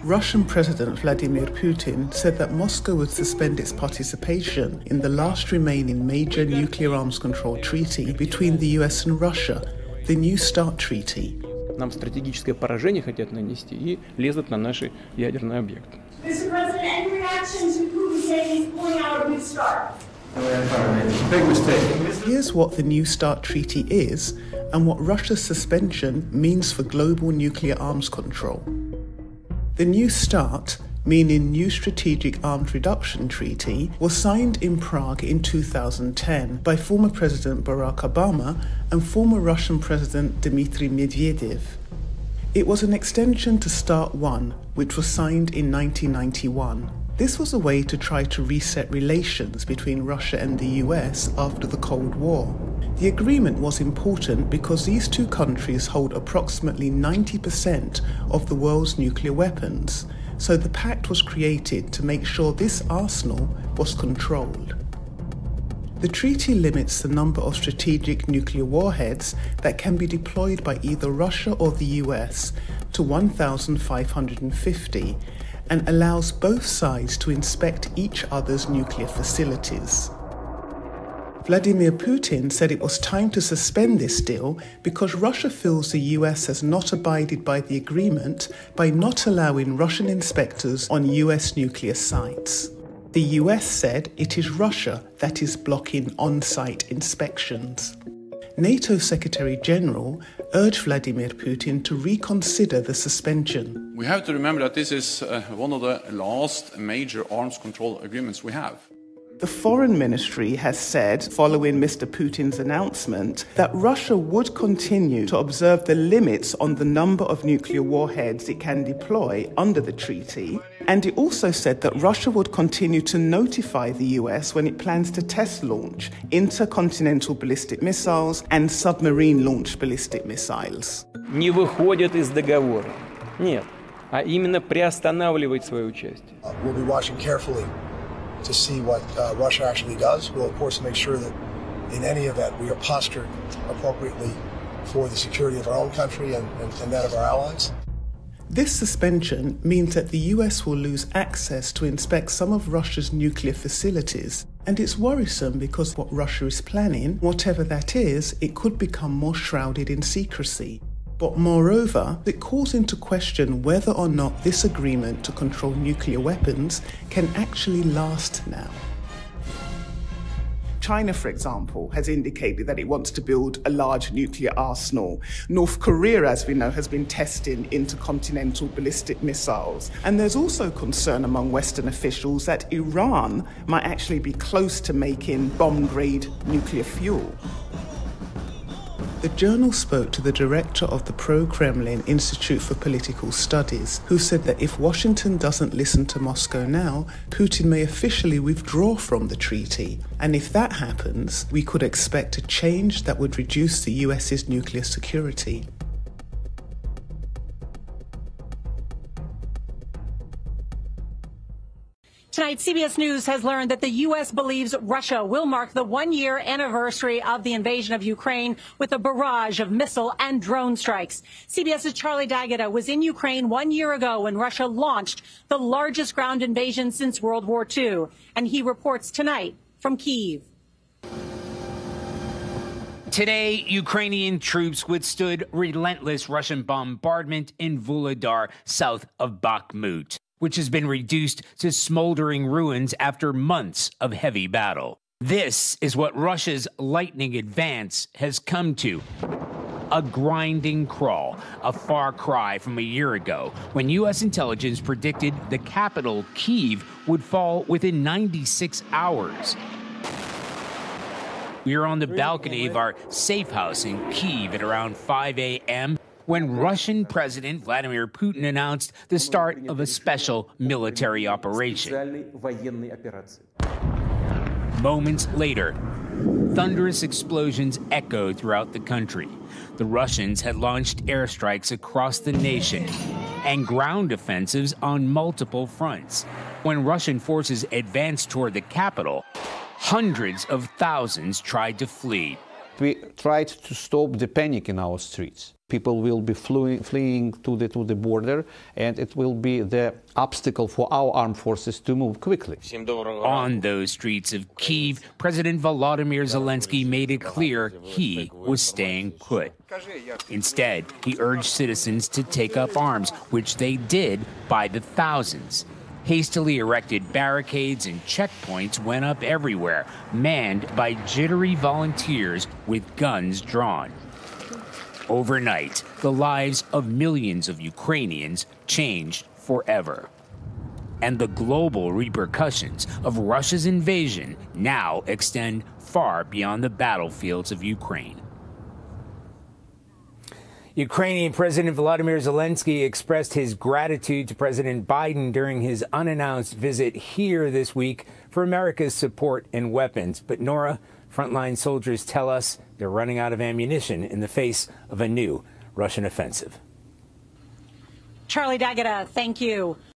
Russian President Vladimir Putin said that Moscow would suspend its participation in the last remaining major nuclear arms control treaty between the US and Russia, the New START Treaty. Нам стратегическое поражение хотят нанести и лезут на наши ядерные объекты. Mr. President, any reaction to Putin saying he's pulling out of New START? Big mistake. Here's what the New START Treaty is and what Russia's suspension means for global nuclear arms control. The New START, meaning New Strategic Arms Reduction Treaty, was signed in Prague in 2010 by former President Barack Obama and former Russian President Dmitry Medvedev. It was an extension to START 1, which was signed in 1991. This was a way to try to reset relations between Russia and the US after the Cold War. The agreement was important because these two countries hold approximately 90% of the world's nuclear weapons, so the pact was created to make sure this arsenal was controlled. The treaty limits the number of strategic nuclear warheads that can be deployed by either Russia or the US to 1,550 and allows both sides to inspect each other's nuclear facilities. Vladimir Putin said it was time to suspend this deal because Russia feels the US has not abided by the agreement by not allowing Russian inspectors on US nuclear sites. The US said it is Russia that is blocking on-site inspections. NATO Secretary General urged Vladimir Putin to reconsider the suspension. We have to remember that this is one of the last major arms control agreements we have. The Foreign Ministry has said, following Mr. Putin's announcement, that Russia would continue to observe the limits on the number of nuclear warheads it can deploy under the treaty, and it also said that Russia would continue to notify the US when it plans to test launch intercontinental ballistic missiles and submarine-launched ballistic missiles. Не выходят из договора. Нет, а именно приостанавливать свое участие. We'll be watching carefully to see what Russia actually does. We'll, of course, make sure that in any event we are postured appropriately for the security of our own country and that of our allies. This suspension means that the US will lose access to inspect some of Russia's nuclear facilities, and it's worrisome because what Russia is planning, whatever that is, it could become more shrouded in secrecy. But moreover, it calls into question whether or not this agreement to control nuclear weapons can actually last now. China, for example, has indicated that it wants to build a large nuclear arsenal. North Korea, as we know, has been testing intercontinental ballistic missiles. And there's also concern among Western officials that Iran might actually be close to making bomb-grade nuclear fuel. The journal spoke to the director of the pro-Kremlin Institute for Political Studies, who said that if Washington doesn't listen to Moscow now, Putin may officially withdraw from the treaty. And if that happens, we could expect a change that would reduce the US's nuclear security. Tonight, CBS News has learned that the U.S. believes Russia will mark the one-year anniversary of the invasion of Ukraine with a barrage of missile and drone strikes. CBS's Charlie D'Agata was in Ukraine 1 year ago when Russia launched the largest ground invasion since World War II. And he reports tonight from Kyiv. Today, Ukrainian troops withstood relentless Russian bombardment in Vuhledar, south of Bakhmut, which has been reduced to smoldering ruins after months of heavy battle. This is what Russia's lightning advance has come to. A grinding crawl, a far cry from a year ago when U.S. intelligence predicted the capital, Kyiv, would fall within 96 hours. We are on the balcony of our safe house in Kyiv at around 5 a.m. when Russian President Vladimir Putin announced the start of a special military operation. Moments later, thunderous explosions echoed throughout the country. The Russians had launched airstrikes across the nation and ground offensives on multiple fronts. When Russian forces advanced toward the capital, hundreds of thousands tried to flee. We tried to stop the panic in our streets. People will be fleeing to the border, and it will be the obstacle for our armed forces to move quickly. On those streets of Kyiv, President Volodymyr Zelensky made it clear he was staying put. Instead, he urged citizens to take up arms, which they did by the thousands. Hastily erected barricades and checkpoints went up everywhere, manned by jittery volunteers with guns drawn. Overnight, the lives of millions of Ukrainians changed forever. And the global repercussions of Russia's invasion now extend far beyond the battlefields of Ukraine. Ukrainian President Volodymyr Zelensky expressed his gratitude to President Biden during his unannounced visit here this week for America's support and weapons. But Nora, frontline soldiers tell us they're running out of ammunition in the face of a new Russian offensive. Charlie D'Agata, thank you.